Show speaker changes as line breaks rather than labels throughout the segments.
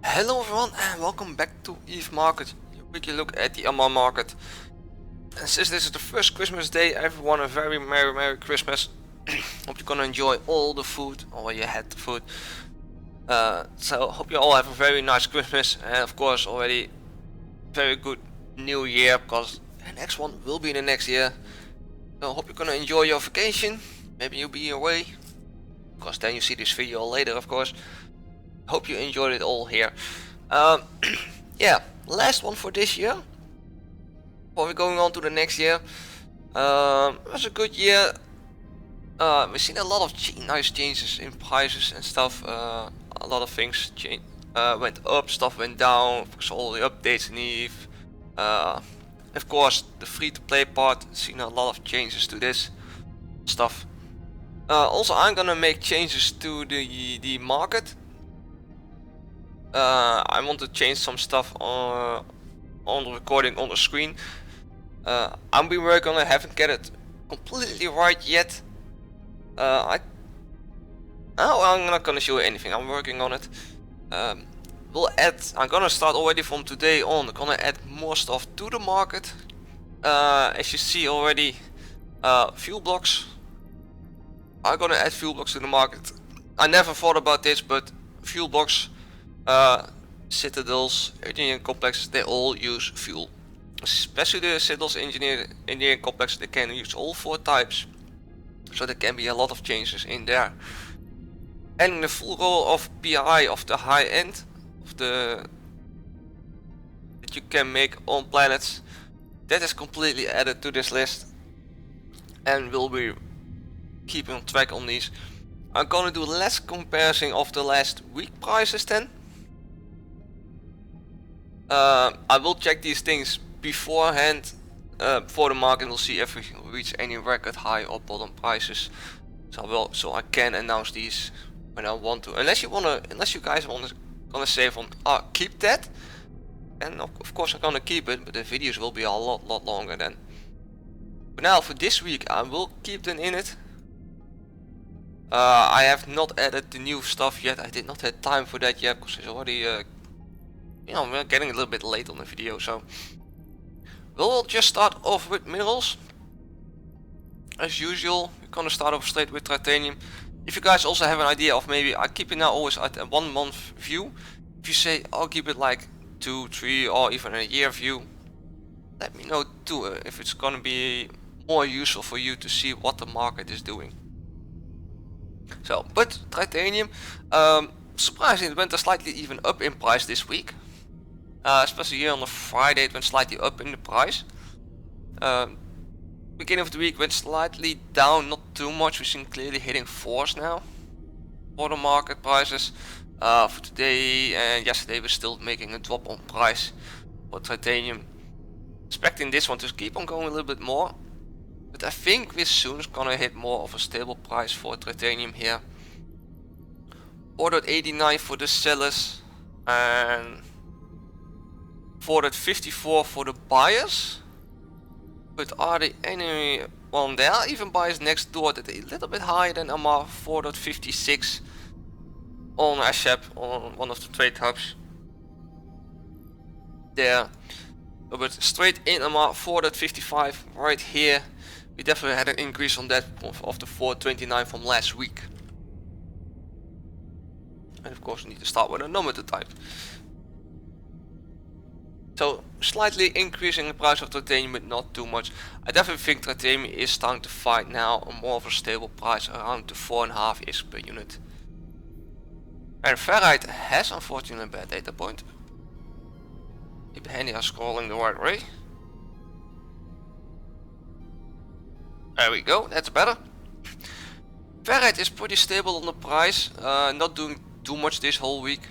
Hello everyone and welcome back to Eve Market, your weekly look at the amarr market. And since this is the first Christmas day, everyone a very merry Christmas. Hope you're gonna enjoy all the food, or you had the food. So hope you all have a very nice Christmas and of course already very good new year, because the next one will be the next year. So hope you're gonna enjoy your vacation. Maybe you'll be away, because then you see this video later of course. Hope you enjoyed it all here. Yeah, last one for this year before we're going on to the next year. It was a good year. We've seen a lot of nice changes in prices and stuff. A lot of things went up, stuff went down, because all the updates in Eve. Of course, the free-to-play part, seen a lot of changes to this stuff. Also, I'm gonna make changes to the market. I want to change some stuff on the recording on the screen. I've been working on it, haven't get it completely right yet. I'm not gonna show you anything, I'm working on it. I'm gonna start already from today on, I'm gonna add more stuff to the market. As you see already, fuel blocks. I'm gonna add fuel blocks to the market. I never thought about this, but fuel blocks, citadels, engineering complexes, they all use fuel. Especially the citadels engineering complex, they can use all 4 types. So there can be a lot of changes in there. And the full roll of PI of the high end of that you can make on planets, that is completely added to this list, and we'll be keeping track on these. I'm gonna do less comparison of the last week prices then. I will check these things beforehand, before the market. We'll see if we reach any record high or bottom prices. So I can announce these when I want to. Unless you guys gonna say from keep that, and of course I'm gonna keep it, but the videos will be a lot longer then. But now for this week I will keep them in it. I have not added the new stuff yet. I did not have time for that yet, because it's already we're getting a little bit late on the video. So we'll just start off with minerals as usual. We're gonna start off straight with titanium. If you guys also have an idea of, maybe I keep it now always at a 1 month view. If you say I'll keep it like 2, 3 or even a year view, let me know too, if it's gonna be more useful for you to see what the market is doing. So, but titanium, surprisingly it went slightly even up in price this week. Especially here on the Friday it went slightly up in the price. Beginning of the week went slightly down, not too much. We've seen clearly hitting 4s now for the market prices. For today and yesterday we're still making a drop on price for titanium. Expecting this one to keep on going a little bit more, but I think we're soon gonna hit more of a stable price for titanium here. Ordered 89 for the sellers and 454 for the buyers. But are there anyone there? Even buyers next door that are a little bit higher than amarr, 456 on Ashep, on one of the trade hubs there. But straight in amarr, 455 right here. We definitely had an increase on that of the 429 from last week. And of course we need to start with a number to type. So slightly increasing the price of titanium, but not too much. I definitely think titanium is starting to find now a more of a stable price, around the 4.5 ish per unit. And ferrite has unfortunately a bad data point. Keep handy on scrolling the right way. There we go, that's better. Ferrite is pretty stable on the price, not doing too much this whole week.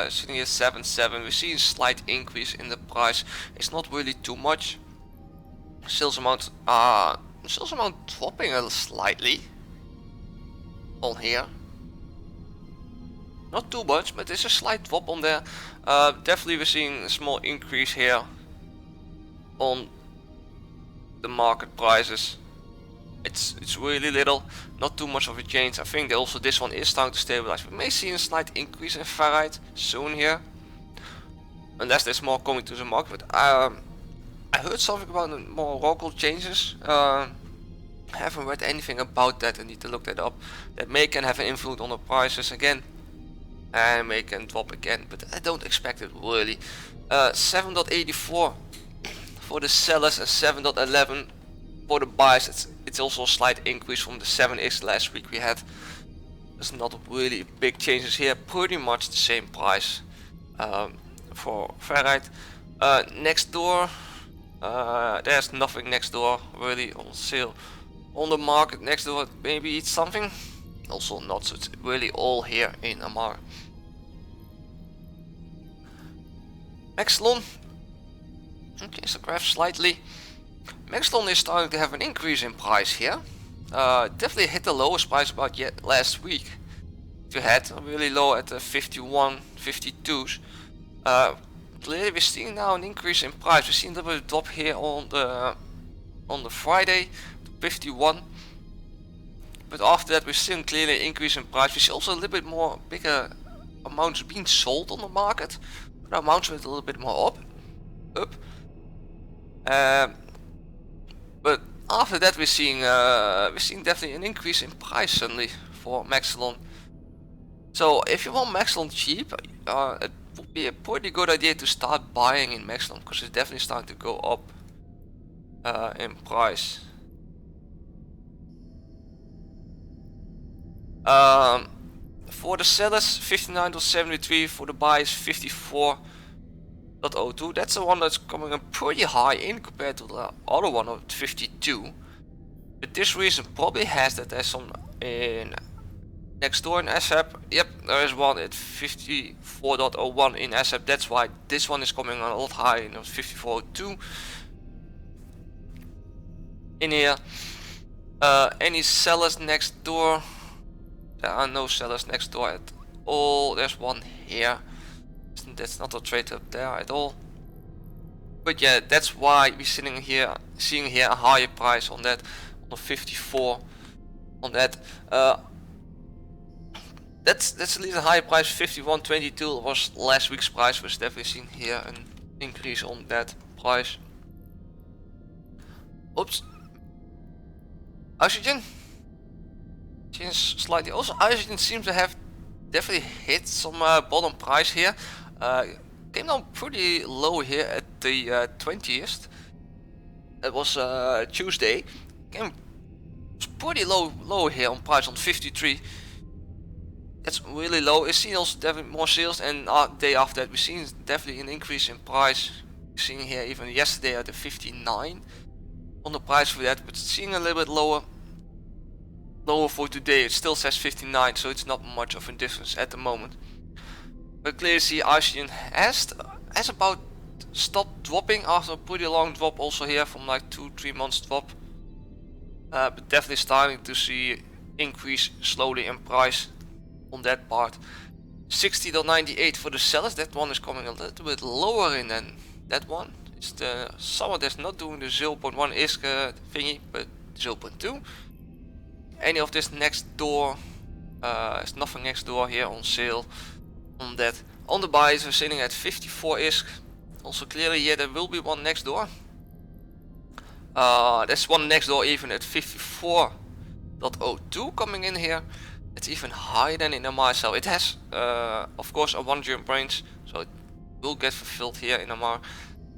Sitting at 7.7. We see a slight increase in the price. It's not really too much. Sales amount dropping a slightly on here. Not too much, but there's a slight drop on there. Definitely we're seeing a small increase here on the market prices. It's really little, not too much of a change. I think that also this one is starting to stabilize. We may see a slight increase in ferrite soon here. unless there's more coming to the market. But I heard something about more local changes. Haven't read anything about that. I need to look that up. That may can have an influence on the prices again, and may can drop again, but I don't expect it really. 7.84 for the sellers and 7.11 for the buyers. It's also a slight increase from the 7x last week we had. There's not really big changes here. Pretty much the same price for Fahrenheit. Next door, there's nothing next door really on sale. On the market next door, maybe it's something. Also not, so it's really all here in Amarr. Maxlon. Okay, so graph slightly. Maxlon is starting to have an increase in price here. Definitely hit the lowest price about yet last week. We had really low at the 51, 52s. Clearly we're seeing now an increase in price. We've seen a little bit of drop here on the Friday to 51. But after that we're seeing clearly an increase in price. We see also a little bit more bigger amounts being sold on the market. The amounts went a little bit more up. But after that we're seeing definitely an increase in price suddenly for Maxlon. So if you want Maxlon cheap, it would be a pretty good idea to start buying in Maxlon, because it's definitely starting to go up in price. For the sellers 59.73, for the buyers 54.02. That's the one that's coming in pretty high in compared to the other one of 52. But this reason probably has that there's some in next door in ASAP. Yep, there is one at 54.01 in ASAP. That's why this one is coming on a lot higher in 54.02 in here. Any sellers next door? There are no sellers next door at all. There's one here. That's not a trade up there at all. But yeah, that's why we're seeing here a higher price on that, on 54 on that. That's at least a higher price. 51.22 was last week's price. We're definitely seeing here an increase on that price. Oops. Oxygen slightly. Also, oxygen seems to have definitely hit some bottom price here. Came down pretty low here at the 20th. It was Tuesday. Was pretty low here on price on 53. That's really low. We've seen also definitely more sales, and day after that we've seen definitely an increase in price. We've seen here even yesterday at the 59 on the price for that, but seeing a little bit lower for today. It still says 59, so it's not much of a difference at the moment. But clearly see oxygen has about stopped dropping after a pretty long drop also here from like 2-3 months drop. But definitely starting to see increase slowly in price on that part. 60.98 for the sellers. That one is coming a little bit lower in than that one. It's the someone that's not doing the 0.1 ISK thingy, but 0.2. Any of this next door, there's nothing next door here on sale on that. On the buys we're sitting at 54 ISK. Also clearly here there will be one next door. There's one next door even at 54.02 coming in here. It's even higher than in the Amarr cell. It has of course a 1 jump range, so it will get fulfilled here in Amarr.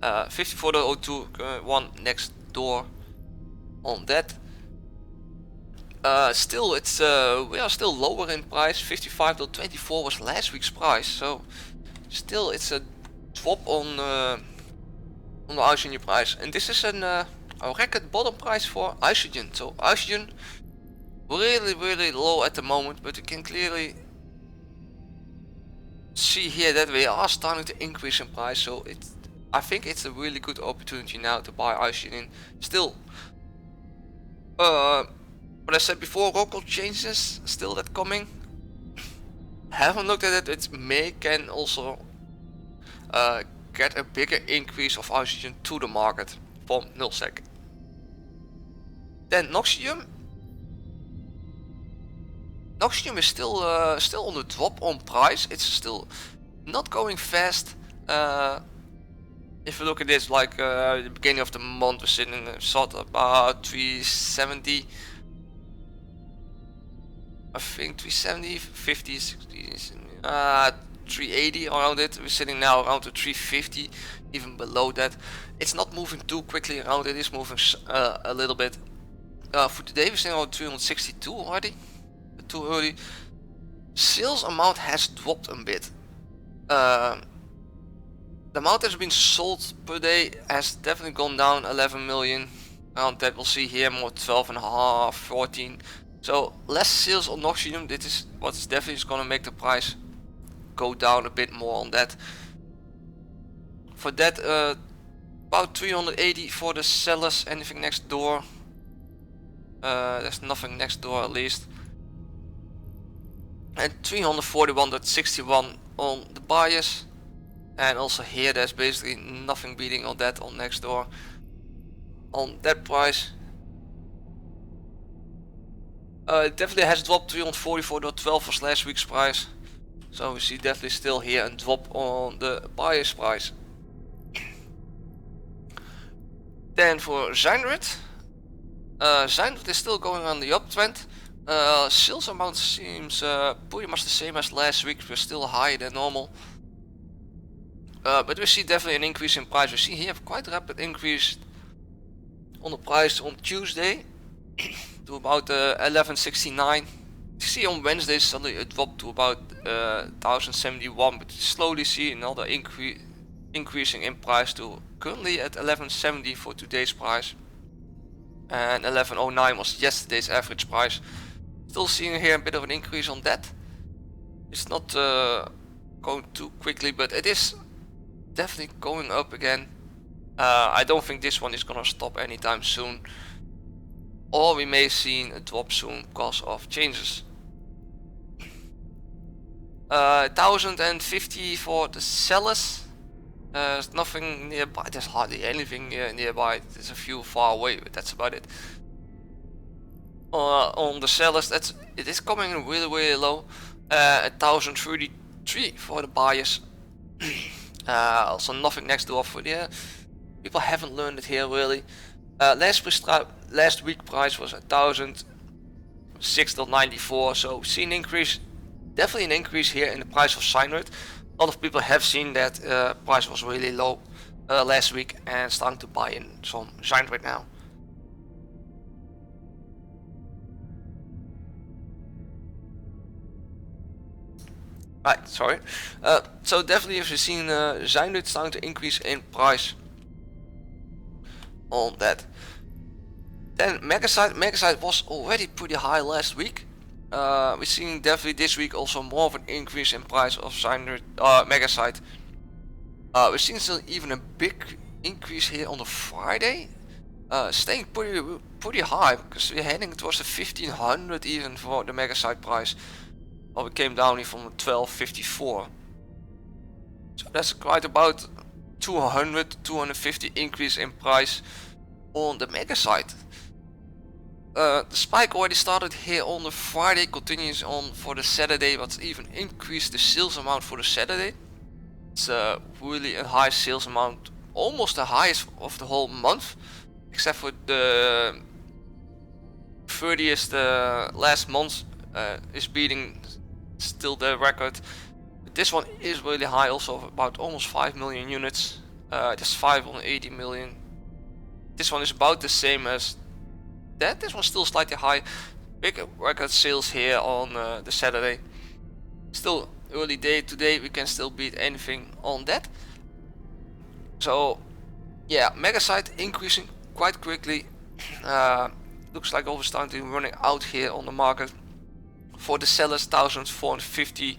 54.02 one next door on that. Still, it's we are still lower in price. 55.24 was last week's price, so still it's a drop on the oxygen price. And this is a record bottom price for oxygen. So oxygen really low at the moment, but you can clearly see here that we are starting to increase in price. So I think it's a really good opportunity now to buy oxygen in. Still, what I said before, local changes still that coming. Haven't looked at it. It can also get a bigger increase of oxygen to the market from nullsec. Then Noxium. Noxium is still on the drop on price. It's still not going fast. if you look at this, like the beginning of the month, we're sitting sort of about 370. I think 370, 50, 60, 380 around it. We're sitting now around the 350, even below that. It's not moving too quickly around, it is moving a little bit. For today we're sitting around 362 already, too early. Sales amount has dropped a bit. The amount that's been sold per day has definitely gone down 11 million. Around that we'll see here more 12.5, 14. So less sales on Noxium. This is what's definitely going to make the price go down a bit more on that. For that about 380 for the sellers. Anything next door? There's nothing next door at least. And 341.61 on the buyers. And also here there's basically nothing beating on that on next door. On that price. It definitely has dropped 344.12 was last week's price. So we see definitely still here a drop on the buyer's price. Then for Zyndred. Zyndred is still going on the uptrend. Sales amount seems pretty much the same as last week. We're still higher than normal. But we see definitely an increase in price. We see here quite a rapid increase on the price on Tuesday to about 1169. You see on Wednesday suddenly it dropped to about 1071, but you slowly see another increasing in price to currently at 1170 for today's price. And 1109 was yesterday's average price. Still seeing here a bit of an increase on that. It's not going too quickly, but it is definitely going up again. I don't think this one is gonna stop anytime soon, or we may see a drop soon because of changes. 1050 for the sellers. There's nothing nearby. There's hardly anything nearby. There's a few far away, but that's about it. On the sellers, it is coming in really low. 1033 for the buyers. Also nothing next door for the people haven't learned it here really. Last week price was 1006.94, so we've seen an increase, definitely an increase here in the price of Zyndred. A lot of people have seen that price was really low last week and starting to buy in some Zyndred now. Right, sorry. So definitely if you've seen Zyndred starting to increase in price on that. Then Megasite was already pretty high last week. We're seeing definitely this week also more of an increase in price of Zyndred Megasite. We're seeing still even a big increase here on the Friday. Staying pretty high because we're heading towards the 1500 even for the Megasite price. Well, we came down here from 1254. So that's quite about 250 increase in price on the Megasite. The spike already started here on the Friday, continues on for the Saturday, but even increased the sales amount for the Saturday. It's really a high sales amount, almost the highest of the whole month, except for the 30th last month is beating still the record. But this one is really high, also about almost 5 million units. Just 580 million. This one is about the same as that. This one's still slightly high. Big record sales here on the Saturday. Still early day today, we can still beat anything on that. So yeah, Megasite increasing quite quickly. Looks like always starting to be running out here on the market. For the sellers, 1450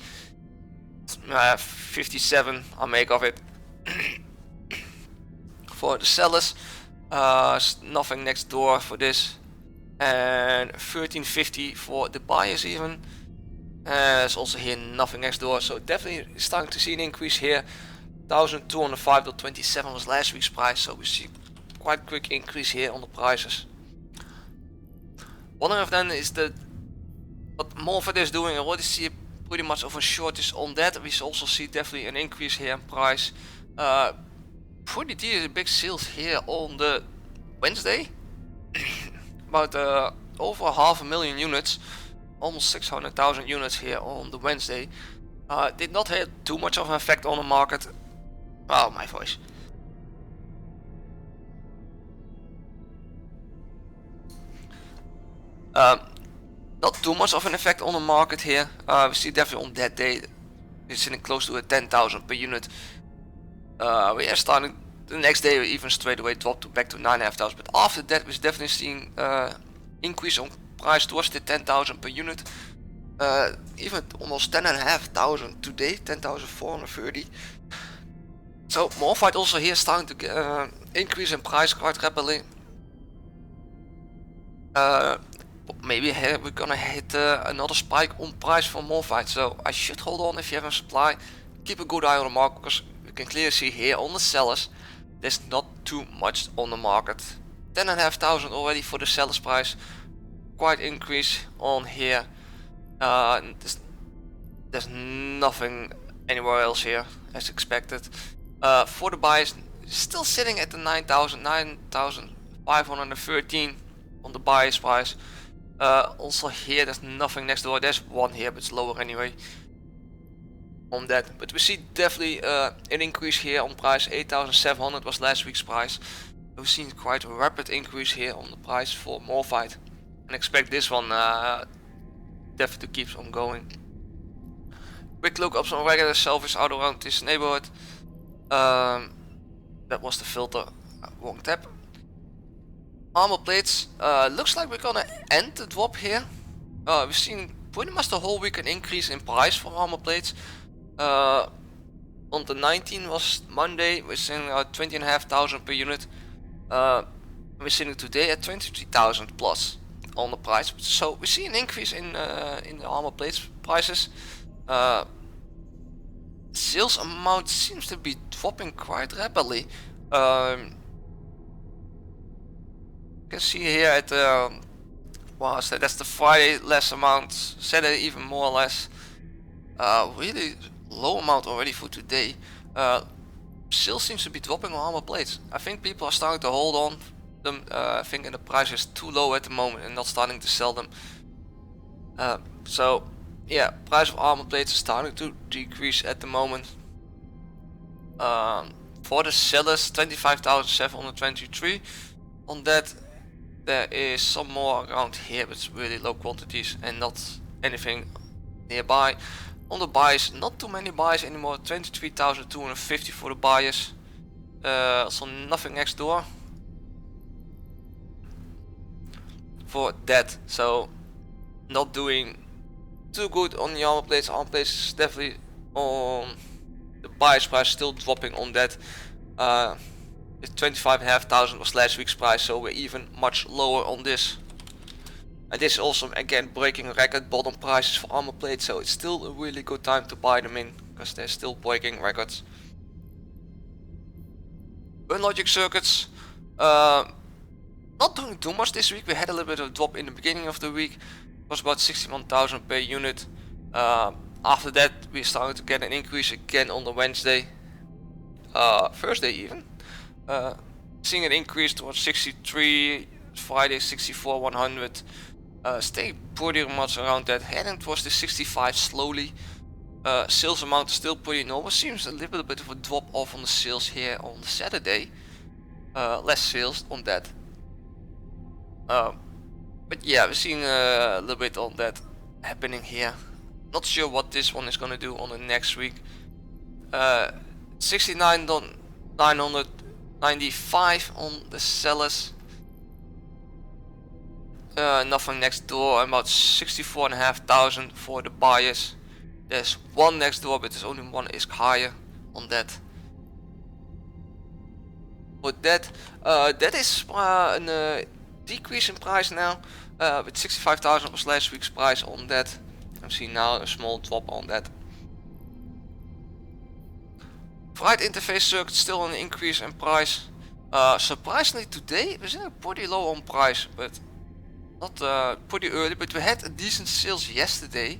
57 I make of it. For the sellers, nothing next door for this, and 1350 for the buyers even. There's also here nothing next door, so definitely starting to see an increase here. 1205.27 was last week's price, so we see quite quick increase here on the prices. One of them is what Morphet is doing. I already see pretty much of a shortage on that. We also see definitely an increase here in price. pretty decent big sales here on the Wednesday. About over 500,000 units, almost 600,000 units here on the Wednesday. Did not have too much of an effect on the market. Oh, my voice. Not too much of an effect on the market here. We see definitely on that day we're sitting close to a 10,000 per unit. We are starting the next day, we even straight away dropped back to 9,500. But after that, we're definitely seeing increase on price towards the 10,000 per unit. Even almost 10,500 today, 10,430. So Morphyte also here starting to get, increase in price quite rapidly. Maybe we're gonna hit another spike on price for Morphyte, so I should hold on if you have a supply. Keep a good eye on the market, because you can clearly see here on the sellers there's not too much on the market. 10,500 already for the seller's price, quite increase on here. There's nothing anywhere else here as expected. For the buyers, still sitting at the 9,513 on the buyer's price. Also here there's nothing next door. There's one here, but it's lower anyway on that. But we see definitely an increase here on price. 8,700 was last week's price. We've seen quite a rapid increase here on the price for Morphyte, and expect this one definitely to keep on going. Quick look up some regular salvage out around this neighborhood. That was the filter, wrong tab. Armor plates, looks like we're gonna end the drop here. We've seen pretty much the whole week an increase in price for armor plates. On the 19th was Monday, we're seeing 20,500 per unit. We're seeing today at 23,000 plus on the price. So we see an increase in the armor plates prices. Sales amount seems to be dropping quite rapidly. You can see here at that's the Friday less amount, Saturday even more or less. Really low amount already for today. Sales seems to be dropping on armor plates. I think people are starting to hold on them, thinking the price is too low at the moment and not starting to sell them. So yeah, price of armor plates is starting to decrease at the moment. For the sellers, 25,723 on that. There is some more around here, but it's really low quantities and not anything nearby. On the buyers, not too many buyers anymore. 23,250 for the buyers. Also nothing next door for that, so not doing too good on the armor plates. Armor plates is definitely on the buyer's price, still dropping on that. 25,500 was last week's price, so we're even much lower on this. And this is also again breaking record bottom prices for armor plates, so it's still a really good time to buy them in, because they're still breaking records. Unlogic circuits, not doing too much this week. We had a little bit of a drop in the beginning of the week. It was about 61,000 per unit. After that we started to get an increase again on the Wednesday, Thursday even. Seeing an increase towards 63, Friday 64, 100. Stay pretty much around that, heading towards the 65 slowly. Sales amount is still pretty normal. Seems a little bit of a drop off on the sales here on Saturday. Less sales on that. But yeah, we're seeing a little bit on that happening here. Not sure what this one is gonna do on the next week. 69,995 on the sellers. Nothing next door. About 64,500 for the buyers. There's one next door, but there's only one is higher on that. But that is a decrease in price now. With 65,000 was last week's price on that. I'm seeing now a small drop on that. Fried interface circuit still an increase in price. Surprisingly today we're pretty low on price, but not pretty early. But we had a decent sales yesterday.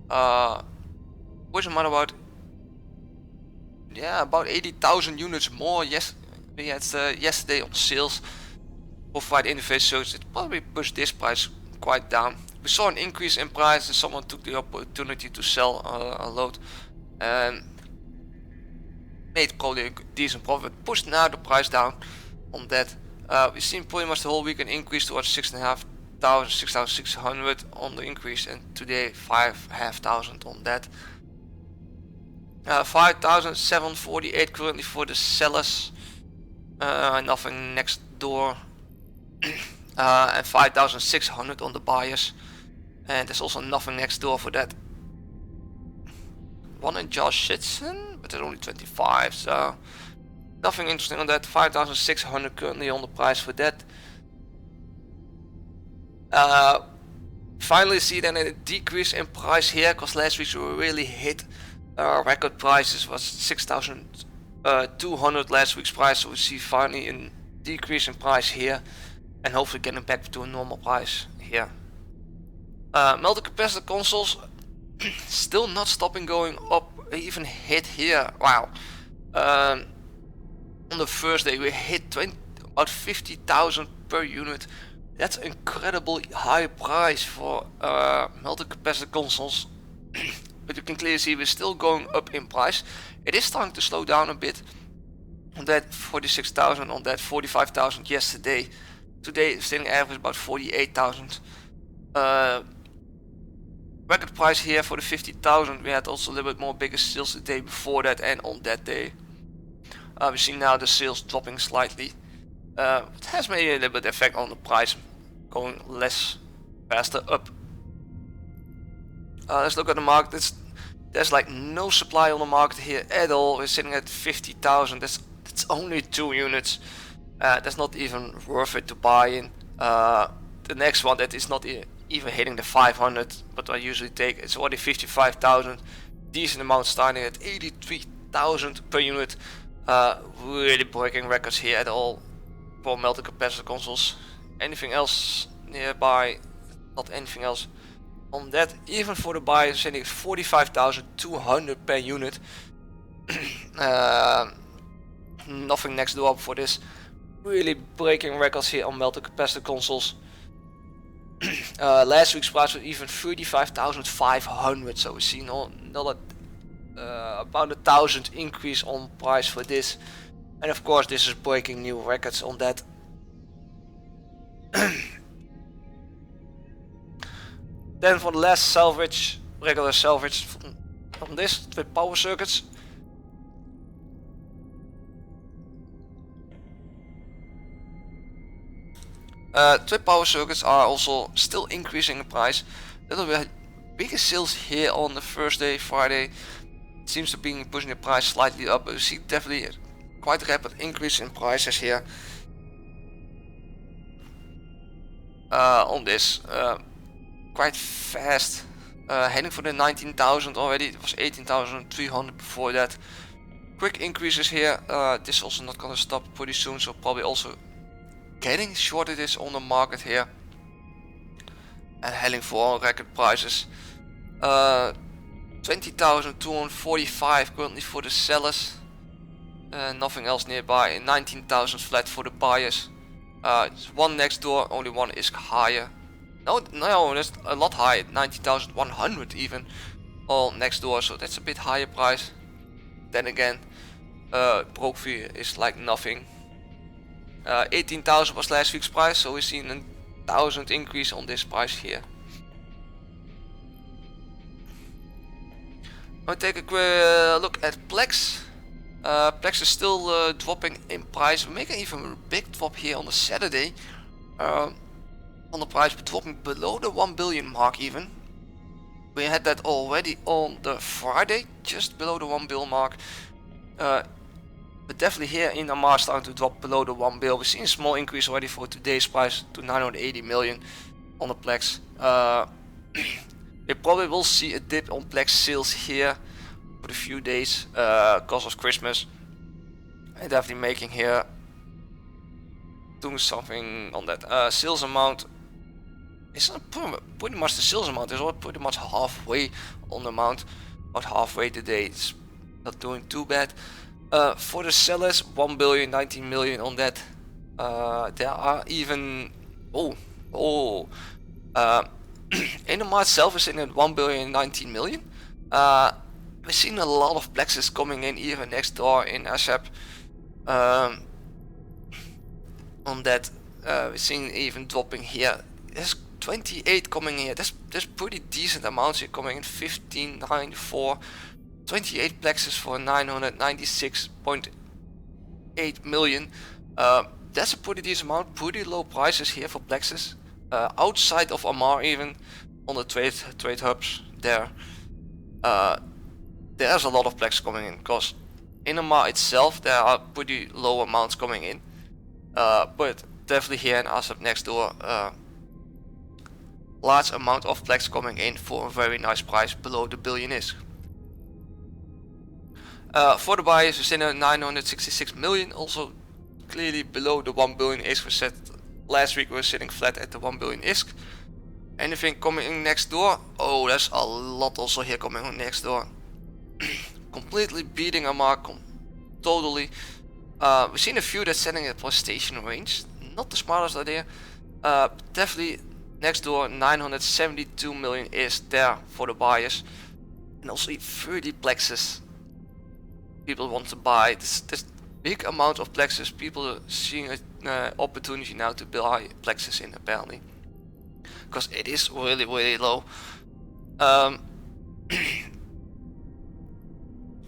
Was about yeah, about 80,000 units more. Yes, we had yesterday on sales for Friday interface, so it probably pushed this price quite down. We saw an increase in price and someone took the opportunity to sell a load and made probably a decent profit, pushed now the price down on that. We've seen pretty much the whole week an increase towards 6,500, 6,600 on the increase, and today 5,500 on that. 5,748 currently for the sellers, nothing next door, and 5,600 on the buyers, and there's also nothing next door for that. One in Josh Shitson, but there's only 25, so nothing interesting on that. 5,600 currently on the price for that. Finally see then a decrease in price here, because last week we really hit record prices. Was 6,200 last week's price, so we see finally a decrease in price here, and hopefully getting back to a normal price here. Multi-capacitor consoles still not stopping going up, even hit here. Wow. On the first day we hit about 50,000 per unit. That's an incredibly high price for multi-capacitor consoles. But you can clearly see we're still going up in price. It is starting to slow down a bit. On that 46,000, on that 45,000 yesterday. Today sitting average about 48,000. Record price here for the 50,000. We had also a little bit more bigger sales the day before that and on that day. We see now the sales dropping slightly. It has made a little bit effect on the price, going less faster up. Let's look at the market. There's like no supply on the market here at all. We're sitting at 50,000. That's only 2 units. That's not even worth it to buy in. The next one that is not even hitting the 500, but I usually take, it's already 55,000. Decent amount starting at 83,000 per unit. Really breaking records here at all for multi-capacitor consoles. Anything else nearby? Not anything else on that. Even for the buyers, sitting at 45,200 per unit. Nothing next door for this. Really breaking records here on multi-capacitor consoles. Last week's price was even 35,500, so we've seen another about 1,000 increase on price for this, and of course this is breaking new records on that. Then for the last salvage, regular salvage on this with power circuits. Trip power circuits are also still increasing in price. Little bit bigger sales here on the first day, Friday. It seems to be pushing the price slightly up, but we see definitely quite a rapid increase in prices here. On this, quite fast, heading for the 19,000 already. It was 18,300 before that. Quick increases here. This is also not gonna stop pretty soon, so probably also getting shortages on the market here and heading for record prices. 20,245 currently for the sellers, nothing else nearby. 19,000 flat for the buyers. One next door, only one is higher. No, that's a lot higher. 19,100 even all next door, so that's a bit higher price. Then again, broke fee is like nothing. 18,000 was last week's price, so we've seen 1,000 increase on this price here. I'll take a quick look at Plex. Plex is still dropping in price. We're making even a big drop here on the Saturday. On the price, we're dropping below the 1 billion mark even. We had that already on the Friday, just below the 1 bill mark. But definitely here in amarr starting to drop below the 1 bill. We've seen a small increase already for today's price to 980 million on the Plex. We probably will see a dip on Plex sales here for a few days because of Christmas. And definitely making here, doing something on that. Sales amount is not pretty much the sales amount. Is all pretty much halfway on the amount. About halfway today. It's not doing too bad. For the sellers, 1 billion, 19 million on that. There are even amarr itself is in at 1 billion, 19 million. We've seen a lot of plexes coming in even next door in ASAP. On that, we've seen even dropping here. There's 28 coming here. There's pretty decent amounts here coming in. 1594, 28 plexes for 996.8 million. That's a pretty decent amount. Pretty low prices here for plexes. Outside of amarr, even on the trade hubs there. There's a lot of plex coming in, because in amarr itself there are pretty low amounts coming in, but definitely here in ASAP next door, large amount of plex coming in for a very nice price below the billion is. For the buyers, we're sitting at 966 million, also clearly below the 1 billion ISK. We said last week we were sitting flat at the 1 billion ISK. Anything coming in next door? Oh, there's a lot also here coming on next door. Completely beating amarr, totally. We've seen a few that's setting it for station range. Not the smartest idea. Definitely next door, 972 million is there for the buyers. And also 30 plexes people want to buy. This big amount of plexes. People are seeing an opportunity now to buy plexes in, apparently. Because it is really, really low.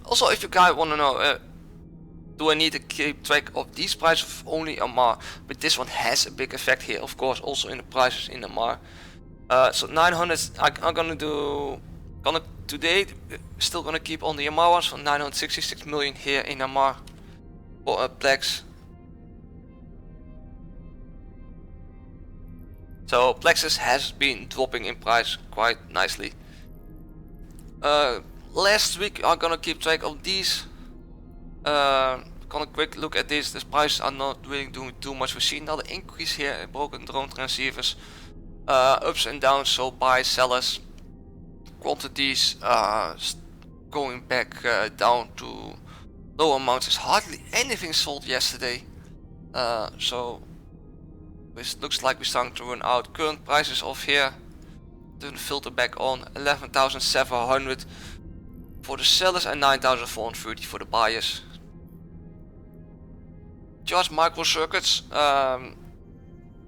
Also, if you guys want to know, do I need to keep track of these prices of only amarr? But this one has a big effect here, of course, also in the prices in amarr. So 900, I'm gonna today still gonna keep on the amarr ones for 966 million here in amarr for a plex. So plexes has been dropping in price quite nicely. Last week I'm gonna keep track of these. Gonna quick look at this. The prices are not really doing too much. We see another increase here in broken drone transceivers. Ups and downs, so buy sellers. Quantities going back down to low amounts. There's hardly anything sold yesterday. So it looks like we're starting to run out. Current prices off here. Turn the filter back on. 11,700 for the sellers and 9,430 for the buyers. Just microcircuits,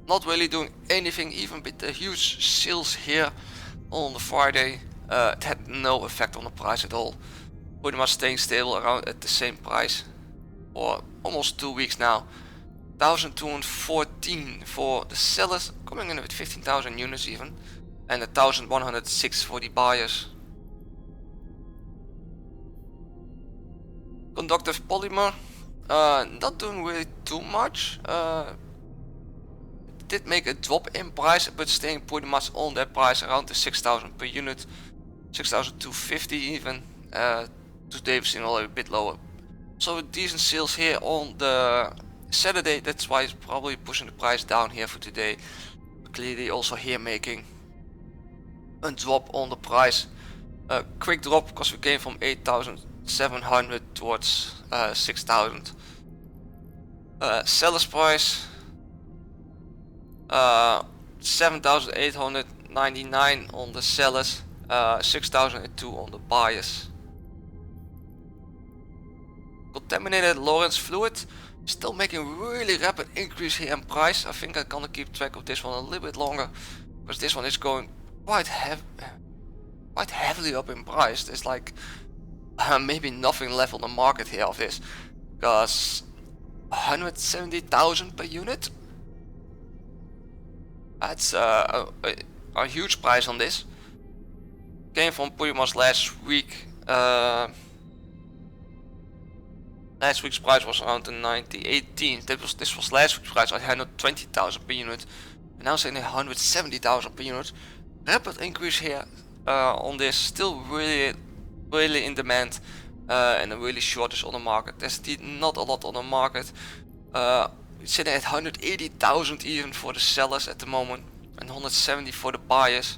not really doing anything, even with the huge sales here on the Friday. It had no effect on the price at all. Pretty much staying stable around at the same price for almost 2 weeks now. 1,214 for the sellers, coming in with 15,000 units even, and 1,106 for the buyers. Conductive polymer, not doing really too much. Did make a drop in price, but staying pretty much on that price, around the 6,000 per unit, 6,250 even. Today we've seen a little bit lower. So decent sales here on the Saturday, that's why it's probably pushing the price down here for today. Clearly also here making a drop on the price. Quick drop because we came from 8,700 towards 6,000. Seller's price 7,899 on the sellers, 6,002 on the buyers. Contaminated Lawrence fluid still making really rapid increase here in price. I think I'm gonna keep track of this one a little bit longer, because this one is going quite heavily up in price. There's like maybe nothing left on the market here of this, because 170,000 per unit. That's a huge price on this. Came from pretty much last week. Last week's price was around the 9018. This was last week's price. I had 120,000 per unit. And now saying 170,000 per unit. Rapid increase here on this. Still really in demand. And a really shortage on the market. There's not a lot on the market. It's sitting at 180,000 even for the sellers at the moment, and 170 for the buyers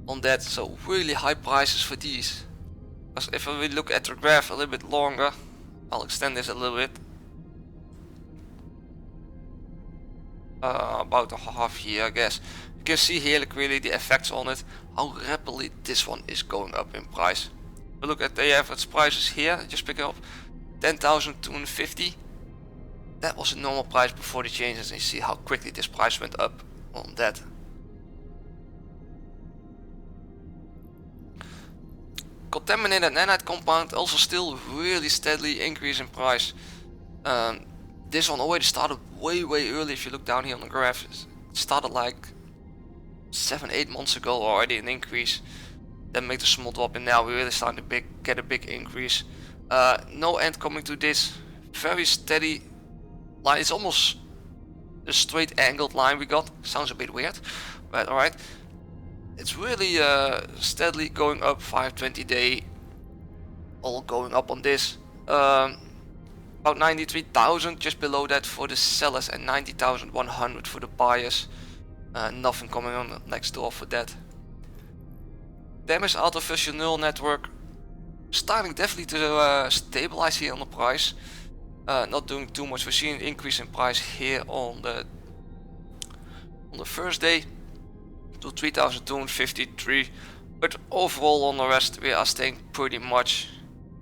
on that. So really high prices for these. Because if we look at the graph a little bit longer, I'll extend this a little bit. About a half year, I guess. You can see here like really the effects on it, how rapidly this one is going up in price. We look at the average prices here, just pick it up, 10,250. That was a normal price before the changes, and you see how quickly this price went up on that. Contaminated nanite compound also still really steadily increase in price. This one already started way early. If you look down here on the graph, it started like 7-8 months ago already, an increase. Then make a small drop, and now we're really starting to get a big increase. No end coming to this. Very steady line. It's almost a straight angled line we got. Sounds a bit weird, but alright. It's really steadily going up. 520 day, all going up on this. About 93,000 just below that for the sellers, and 90,100 for the buyers. Nothing coming on next door for that. Damage artificial neural network starting definitely to stabilize here on the price. Not doing too much. We're seeing an increase in price here on the first day to 3,253, but overall on the rest we are staying pretty much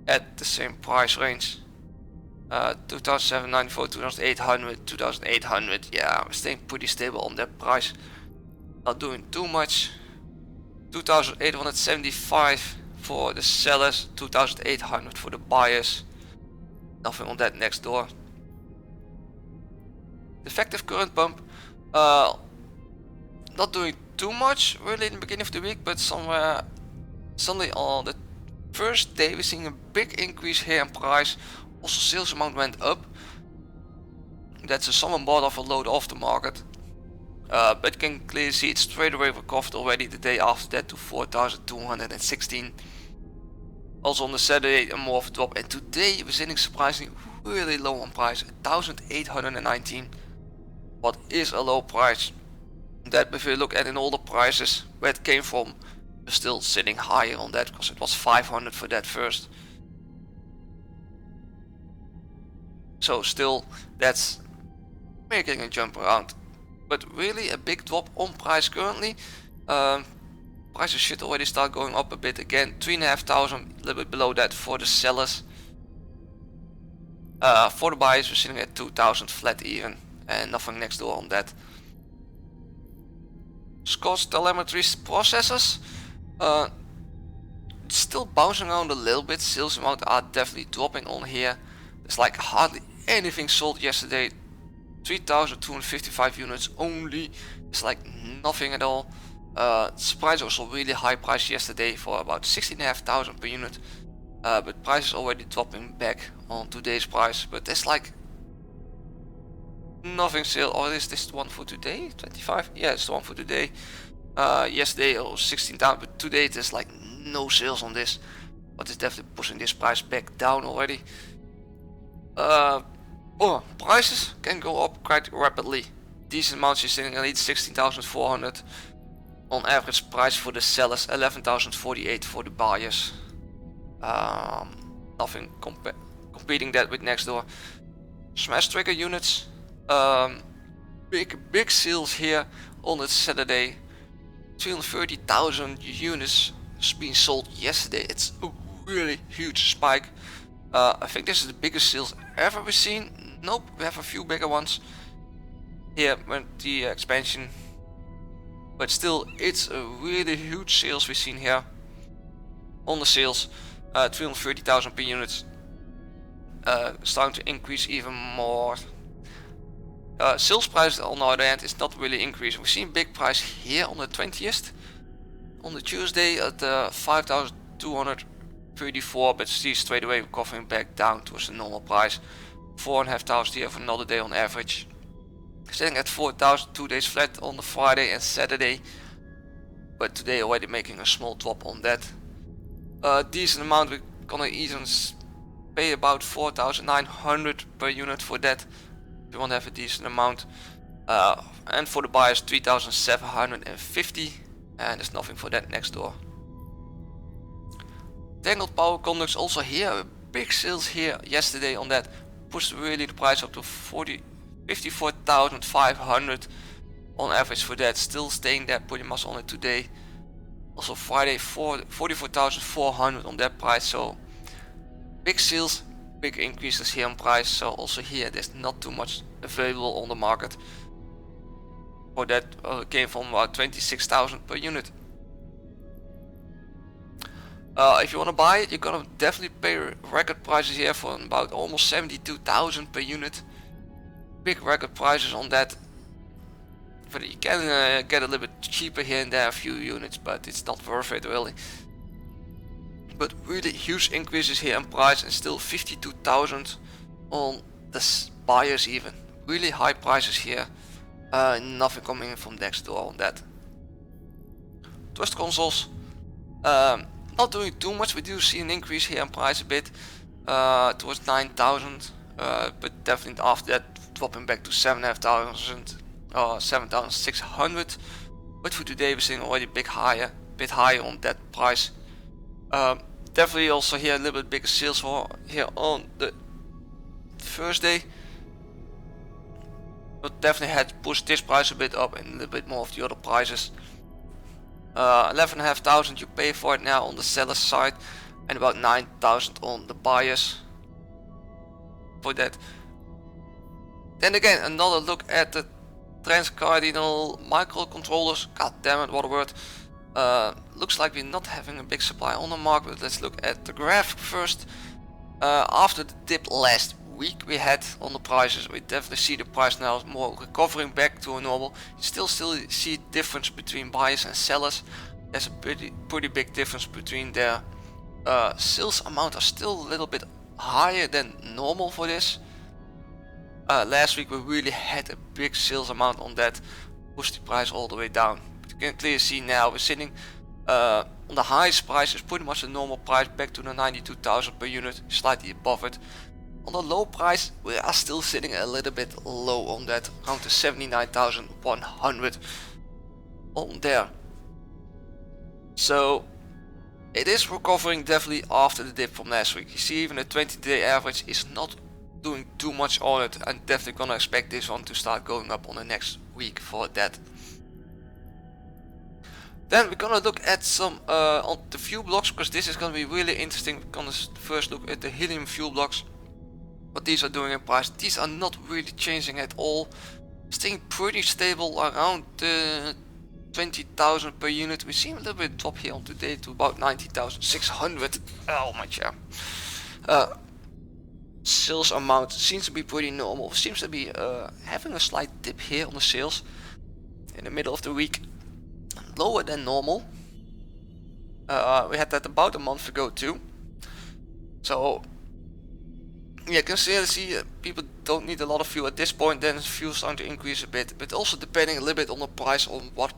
at the same price range. 2,794, 2,800, 2,800. Yeah, we're staying pretty stable on that price. Not doing too much. 2,875 for the sellers, 2,800 for the buyers. Nothing on that next door. Effective current pump, not doing too much really in the beginning of the week, but somewhere suddenly on the first day we're seeing a big increase here in price. Also sales amount went up. That's someone bought off a load off the market. But you can clearly see it straight away recovered already the day after that to 4,216. Also on the Saturday a more of a drop, and today we're sitting surprisingly really low on price, 1,819. What is a low price? That if you look at in all the prices where it came from, we're still sitting higher on that because it was 500 for that first. So still that's making a jump around, but really a big drop on price currently. Prices should already start going up a bit again. 3,500, a little bit below that for the sellers. For the buyers we're sitting at 2,000 flat even, and nothing next door on that. Scotch telemetry processors, still bouncing around a little bit. Sales amount are definitely dropping on here. There's like hardly anything sold yesterday. 3,255 units only. It's like nothing at all. Surprise, also really high price yesterday for about 16,500 per unit. But price is already dropping back on today's price. But there's like nothing sale. Or is this the one for today? 25? Yeah, it's the one for today. Yesterday it was 16,000, but today there's like no sales on this. But it's definitely pushing this price back down already. Prices can go up quite rapidly. Decent amounts, you're sitting at least 16,400 on average price for the sellers, 11,048 for the buyers. Nothing competing that with next door. Smash trigger units, big sales here on the Saturday. 330,000 units being sold yesterday. It's a really huge spike. I think this is the biggest sales ever we've seen. Nope, we have a few bigger ones here with the expansion, but still it's a really huge sales we've seen here on the sales. 330,000 per unit, starting to increase even more. Sales price on the other hand is not really increasing. We've seen big price here on the 20th on the Tuesday at 5,234, but see straight away recovering back down towards the normal price. 4,500 here for another day on average. Sitting at 4,000 2 days flat on the Friday and Saturday, but today already making a small drop on that. Decent amount, we're gonna even pay about 4,900 per unit for that. If you want to have a decent amount. And for the buyers 3,750, and there's nothing for that next door. Tangled power conducts also here, big sales here yesterday on that, pushed really the price up to 54,500 on average for that, still staying there pretty much on it today. Also Friday 44,400 on that price, so big sales, big increases here on price. So also here there's not too much available on the market. For that came from about 26,000 per unit. If you want to buy it, you're gonna definitely pay record prices here for about almost 72,000 per unit. Big record prices on that. But you can get a little bit cheaper here and there, a few units, but it's not worth it really. But really huge increases here in price, and still 52,000 on the buyers even. Really high prices here. Nothing coming in from next door on that. Trust consoles, not doing too much. We do see an increase here in price a bit, towards 9,000, but definitely after that dropping back to 7,500, 7,600. But for today we're seeing already bit higher on that price. Definitely also here a little bit bigger sales for here on the Thursday. But definitely had to push this price a bit up and a little bit more of the other prices. 11,500 you pay for it now on the seller side, and about 9,000 on the buyers for that. Then again, another look at the Transcardinal microcontrollers. God damn it, what a word. Looks like we're not having a big supply on the market, but let's look at the graph first. After the dip last week we had on the prices, we definitely see the price now more recovering back to a normal. You still see difference between buyers and sellers. There's a pretty big difference between their sales amount are still a little bit higher than normal for this. Last week we really had a big sales amount on that, pushed the price all the way down. But you can clearly see now we're sitting on the highest price is pretty much the normal price, back to the 92,000 per unit, slightly above it. On the low price we are still sitting a little bit low on that, around to 79,100 on there. So it is recovering definitely after the dip from last week. You see even the 20-day average is not doing too much on it, and definitely gonna expect this one to start going up on the next week for that. Then we're gonna look at some on the fuel blocks, because this is gonna be really interesting. We're gonna first look at the helium fuel blocks, what these are doing in price. These are not really changing at all, staying pretty stable around 20,000 per unit. We see a little bit drop here on today to about 90,600. Oh my chair. Sales amount seems to be pretty normal. Seems to be having a slight dip here on the sales in the middle of the week, lower than normal. We had that about a month ago too. So yeah, you can see people don't need a lot of fuel at this point. Then fuel starting to increase a bit, but also depending a little bit on the price on what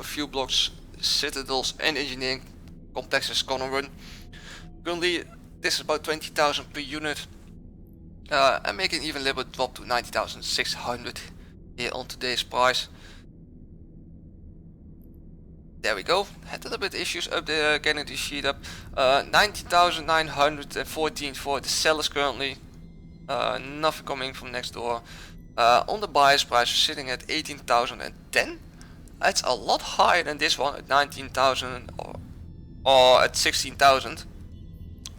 fuel blocks, citadels and engineering complexes gonna run. Currently this is about 20,000 per unit, and making even a little bit drop to 90,600 here on today's price. There we go. Had a little bit issues up there, getting the sheet up. 19,914 for the sellers currently. Nothing coming from next door. On the buyers price we're sitting at 18,010. That's a lot higher than this one at 19,000 or at 16,000.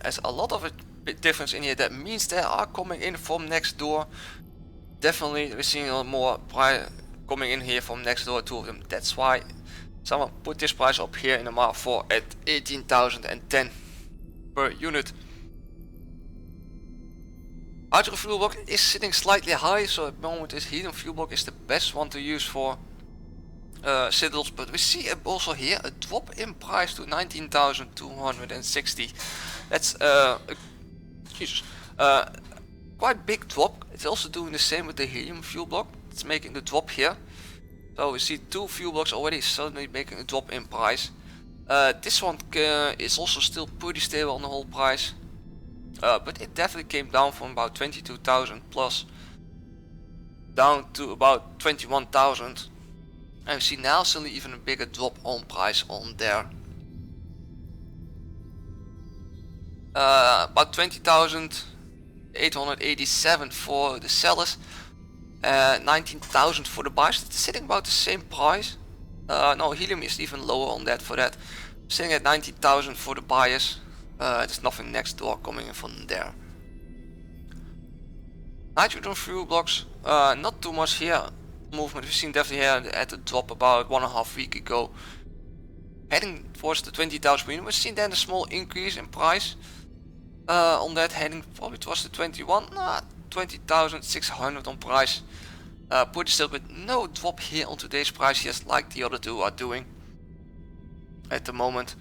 There's a lot of a bit difference in here. That means they are coming in from next door. Definitely we're seeing a lot more coming in here from next door, two of them. That's why someone put this price up here in amarr for at 18,010 per unit. Hydro fuel block is sitting slightly high, so at the moment this helium fuel block is the best one to use for citadels, but we see also here a drop in price to 19,260. That's quite big drop. It's also doing the same with the helium fuel block. It's making the drop here. So we see two fuel blocks already suddenly making a drop in price. This one is also still pretty stable on the whole price, but it definitely came down from about 22,000 plus down to about 21,000, and we see now suddenly even a bigger drop on price on there. about 20,887 for the sellers, 19,000 for the buyers. It's sitting about the same price. No, helium is even lower on that for that. Sitting at 19,000 for the buyers. There's nothing next door coming in from there. Nitrogen fuel blocks, not too much here movement. We've seen definitely here at the drop about 1.5 weeks ago. Heading towards the 20,000 per unit. We've seen then a small increase in price. On that, heading probably towards the 20,600 on price. Pretty still, but no drop here on today's price just like the other two are doing at the moment.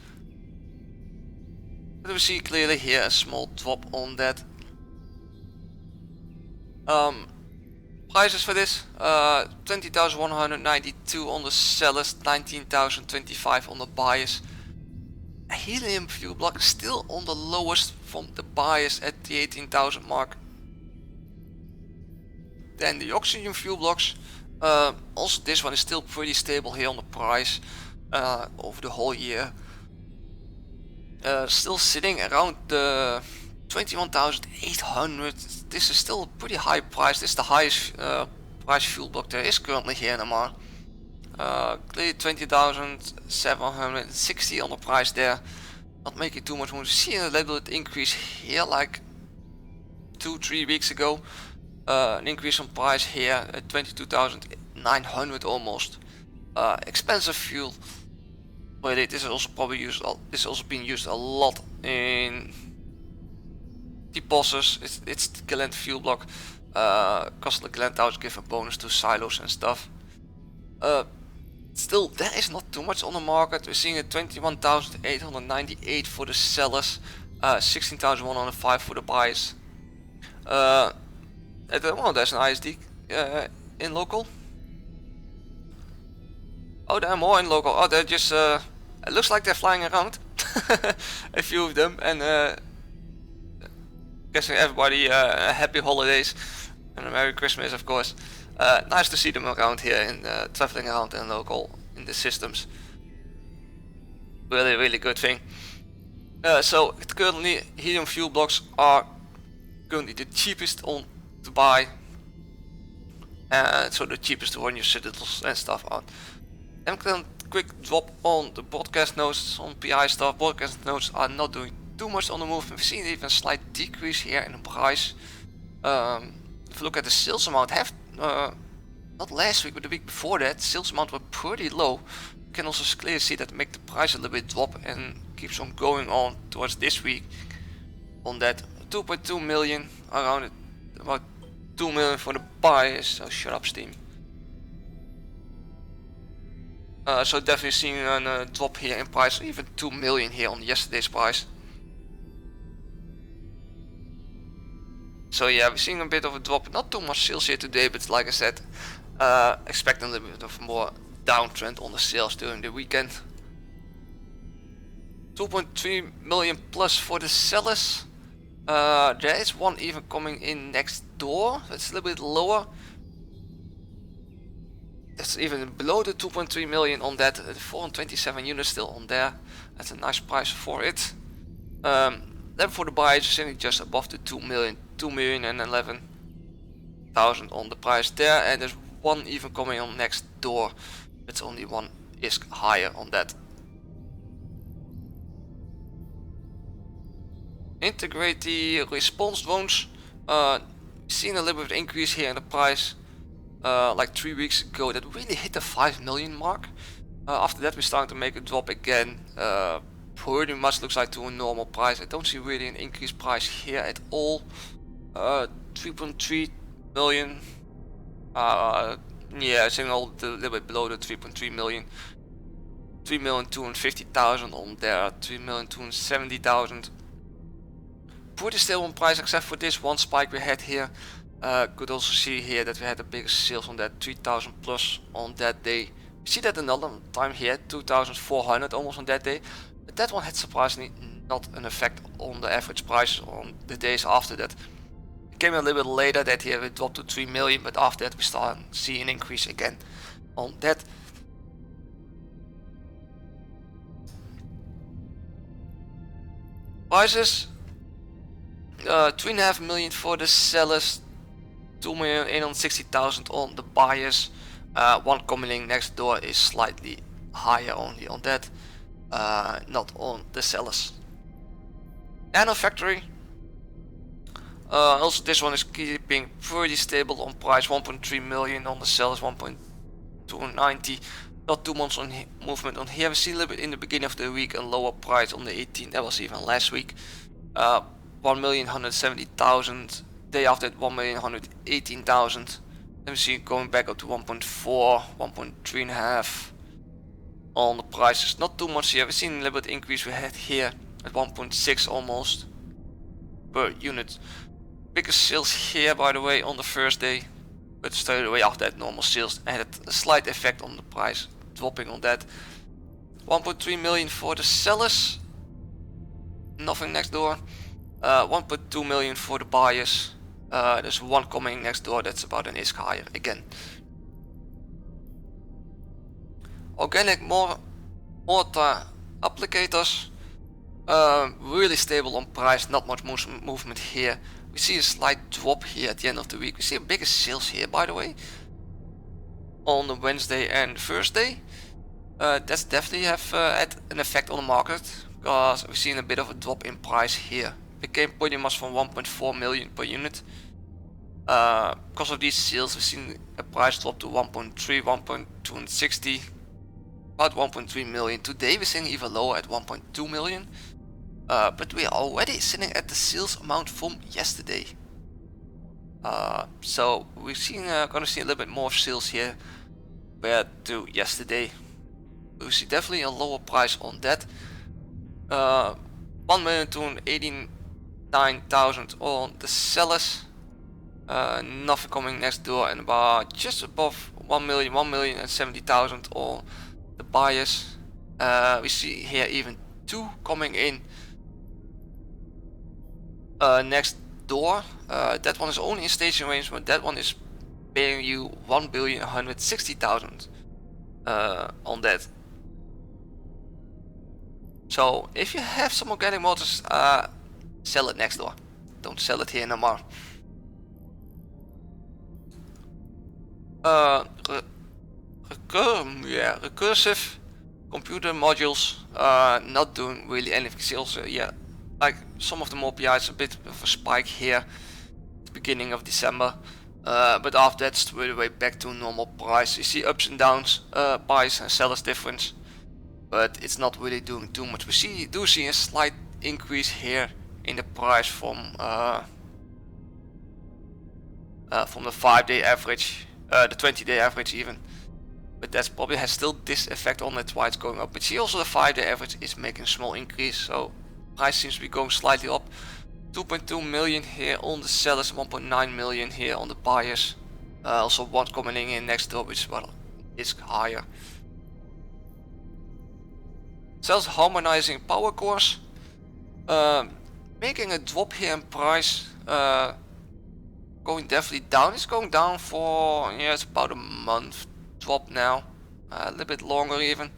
But we see clearly here a small drop on that. Prices for this, 20,192 on the sellers, 19,025 on the buyers. A helium fuel block is still on the lowest from the buyers at the 18,000 mark. Then the oxygen fuel blocks, also this one is still pretty stable here on the price over the whole year. Still sitting around the 21,800. This is still a pretty high price. This is the highest price fuel block there is currently here in amarr. Clearly 20,760 on the price there. Not making too much room. See a little bit increase here like 2-3 weeks ago. An increase on price here at 22,900 almost. Expensive fuel. But this is also probably used. This is also being used a lot in deposits. It's the Galent fuel block. Costly Galent house give a bonus to silos and stuff. Still, there is not too much on the market. We're seeing at 21,898 for the sellers, 16,105 for the buyers. Well, there's an ISD in local. Oh, there are more in local. Oh, they're just. It looks like they're flying around. A few of them, and guessing everybody happy holidays and a Merry Christmas, of course. Nice to see them around here and traveling around in local in the systems. Really good thing. So currently helium fuel blocks are currently the cheapest on to buy. So the cheapest to run your citadels and stuff on. And then quick drop on the broadcast nodes on PI stuff. Broadcast nodes are not doing too much on the move. We've seen even a slight decrease here in the price. If you look at the sales amount, not last week but the week before that, sales amount were pretty low. You can also clearly see that make the price a little bit drop and keeps on going on towards this week. On that 2.2 million around it, about 2 million for the buyers. So shut up, Steam. So definitely seeing a drop here in price, even 2 million here on yesterday's price. So yeah, we're seeing a bit of a drop, not too much sales here today, but like I said, expecting a little bit of more downtrend on the sales during the weekend. 2.3 million plus for the sellers. There is one even coming in next door. That's a little bit lower. That's even below the 2.3 million on that. 427 units still on there. That's a nice price for it. Then for the buyers, sitting just above the 2 million, 2,011,000 on the price there, and there's one even coming on next door. It's only one is higher on that. Integrate the response drones. Seen a little bit of increase here in the price. Like 3 weeks ago, that really hit the 5 million mark. After that, we started to make a drop again. Pretty much looks like to a normal price. I don't see really an increased price here at all. 3.3 million. Yeah, it's a little bit below the 3.3 million. 3,250,000 on there. 3,270,000. Pretty stable on price except for this one spike we had here. Could also see here that we had the biggest sales on that 3,000 plus on that day. We see that another time here, 2,400 almost on that day. But that one had surprisingly not an effect on the average price on the days after that. It came a little bit later that here it dropped to 3 million, but after that we start to see an increase again on that. Prices 3.5 million for the sellers, 2,860,000 on the buyers. One coming in next door is slightly higher only on that, not on the sellers. Nano Factory. Also this one is keeping pretty stable on price, 1.3 million on the sellers, 1.290. Not too much on movement on here. We see a little bit in the beginning of the week a lower price on the 18th. That was even last week. 1,170,000. Day after that 1,118,000. Then we see it going back up to 1.4, 1.3.5 on the prices. Not too much here. We've seen a little bit increase we had here at 1.6 almost per unit. Biggest sales here, by the way, on the first day, but straight away after that normal sales had a slight effect on the price, dropping on that. 1.3 million for the sellers, nothing next door. 1.2 million for the buyers. There's one coming next door that's about an ISK higher again. Organic mortar applicators, really stable on price, not much movement here. We see a slight drop here at the end of the week. We see a bigger sales here, by the way, on the Wednesday and Thursday. That's definitely have had an effect on the market, because we've seen a bit of a drop in price here. It came pretty much from 1.4 million per unit. Because of these sales, we've seen a price drop to 1.3, 1.260, about 1.3 million. Today we're seeing even lower at 1.2 million. But we are already sitting at the sales amount from yesterday. So we're gonna see a little bit more sales here compared to yesterday. We see definitely a lower price on that. 1,289,000 on the sellers. Nothing coming next door, and about just above 1,070,000 on the buyers. We see here even two coming in next door. That one is only in station arrangement. That one is paying you 1,160,000 on that. So if you have some organic mortars, sell it next door. Don't sell it here in amarr. Recursive computer modules, not doing really anything. Sales, yeah, like some of the more PIs, a bit of a spike here at the beginning of December, but after that straight away back to normal price. You see ups and downs, buys and sellers difference, but it's not really doing too much. We do see a slight increase here in the price from the 5-day average, the 20-day average even. But that probably has still this effect on it, why it's going up. But see also the 5-day average is making a small increase, so price seems to be going slightly up. 2.2 million here on the sellers, 1.9 million here on the buyers. Also one coming in next door, which is higher. Sales harmonizing power cores, making a drop here in price. Going definitely down. It's going down for, yeah, it's about a month drop now, a little bit longer even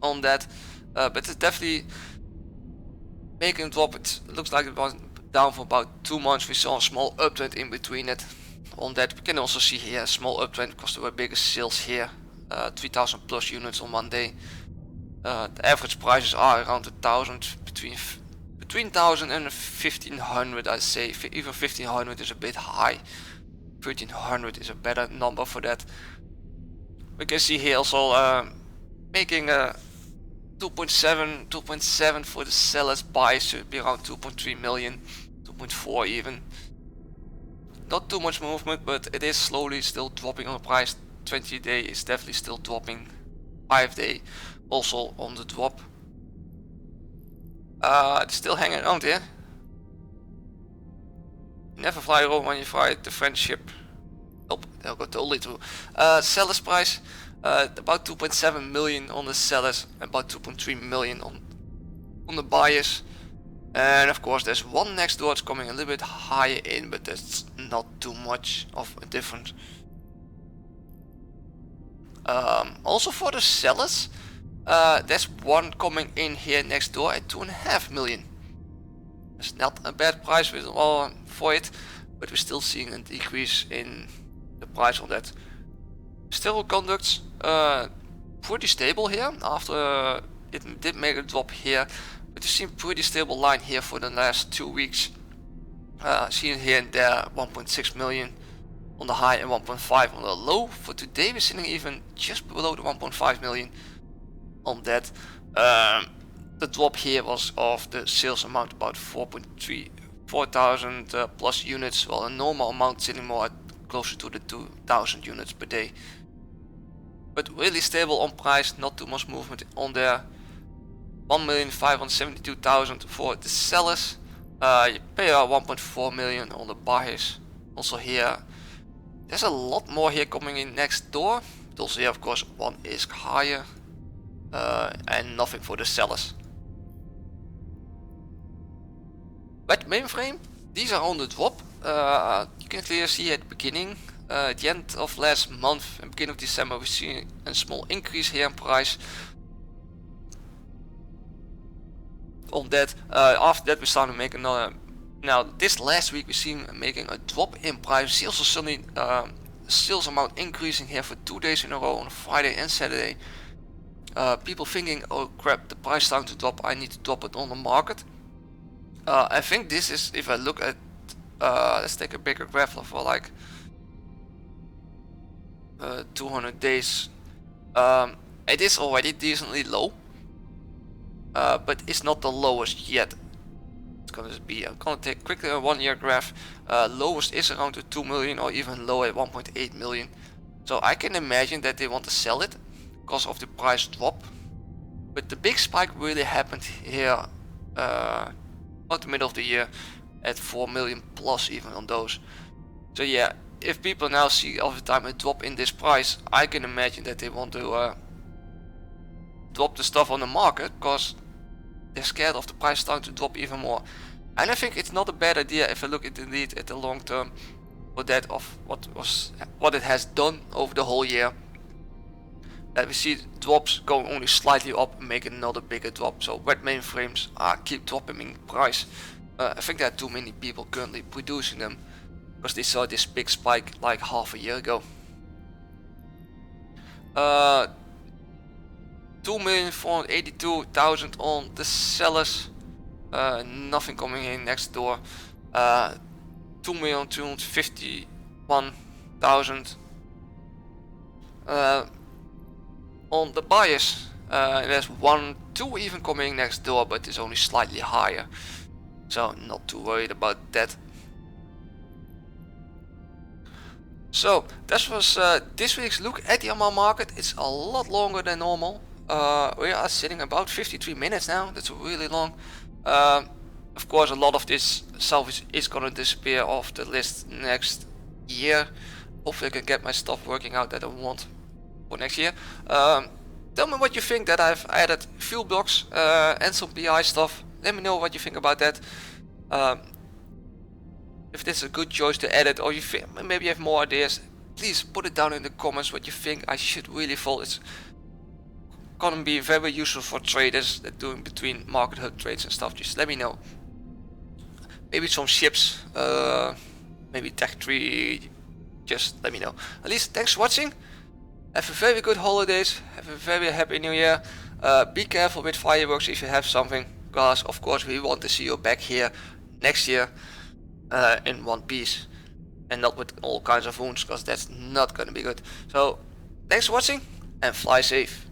on that, but it's definitely making a drop. It looks like it was down for about 2 months. We saw a small uptrend in between it on that. We can also see here a small uptrend because there were bigger sales here, 3,000 plus units on one day. The average prices are around 1,000, between 1,000 and 1,500, I'd say. Even 1,500 is a bit high. 1,300 is a better number for that. We can see here also making a 2.7 for the sellers. Buys should be around 2.3 million, 2.4 even. Not too much movement, but it is slowly still dropping on the price. 20-day is definitely still dropping. 5-day also on the drop. It's still hanging around here. Never fly over when you fly the French ship. Nope, they'll go totally through. Sellers price, about 2.7 million on the sellers, about 2.3 million on the buyers. And of course there's one next door, it's coming a little bit higher in, but that's not too much of a difference. Also for the sellers, there's one coming in here next door at 2.5 million. It's not a bad price for it, but we're still seeing a decrease in the price of that. Stereo conducts pretty stable here after it did make a drop here, but you've seen pretty stable line here for the last 2 weeks. Seeing here and there 1.6 million on the high and 1.5 on the low. For today we're sitting even just below the 1.5 million on that. The drop here was of the sales amount about 4,000 plus units, while a normal amount sitting more at closer to the 2,000 units per day. But really stable on price, not too much movement on there. 1,572,000 for the sellers. You pay 1.4 million on the buyers. Also here, there's a lot more here coming in next door. But also here, of course, one is higher. And nothing for the sellers. But mainframe, these are on the drop. You can clearly see at the beginning, at the end of last month and beginning of December, we see a small increase here in price. On that, after that we started making another. Now this last week we seen making a drop in price. See also suddenly sales amount increasing here for 2 days in a row on Friday and Saturday. People thinking, oh crap, the price starting to drop, I need to drop it on the market. I think this is, if I look at, let's take a bigger graph for like 200 days. It is already decently low, but it's not the lowest yet. It's gonna be, I'm gonna take quickly a 1 year graph. Lowest is around the 2 million or even low at 1.8 million. So I can imagine that they want to sell it because of the price drop. But the big spike really happened here about the middle of the year at 4 million plus even on those. So yeah, if people now see all the time a drop in this price, I can imagine that they want to drop the stuff on the market because they're scared of the price starting to drop even more. And I think it's not a bad idea if I look at indeed at the long term for that of what it has done over the whole year. That we see drops going only slightly up and make another bigger drop. So red mainframes keep dropping in price. I think there are too many people currently producing them because they saw this big spike like half a year ago. 2,482,000 on the sellers. Nothing coming in next door. 2,251,000 on the buyers. There's 2 even coming next door, but it's only slightly higher, so not too worried about that. So that was this week's look at the amarr market. It's a lot longer than normal. We are sitting about 53 minutes now. That's really long. Of course, a lot of this salvage is gonna disappear off the list next year. Hopefully I can get my stuff working out that I want for next year. Tell me what you think that I've added fuel blocks and some PI stuff. Let me know what you think about that. If this is a good choice to edit, or you think maybe you have more ideas, please put it down in the comments what you think I should really follow. It's gonna be very useful for traders that doing between market hub trades and stuff. Just let me know. Maybe some ships, maybe tech tree. Just let me know. At least thanks for watching. Have a very good holidays. Have a very happy new year. Be careful with fireworks if you have something, because of course we want to see you back here next year in one piece and not with all kinds of wounds, because that's not gonna be good. So thanks for watching and fly safe.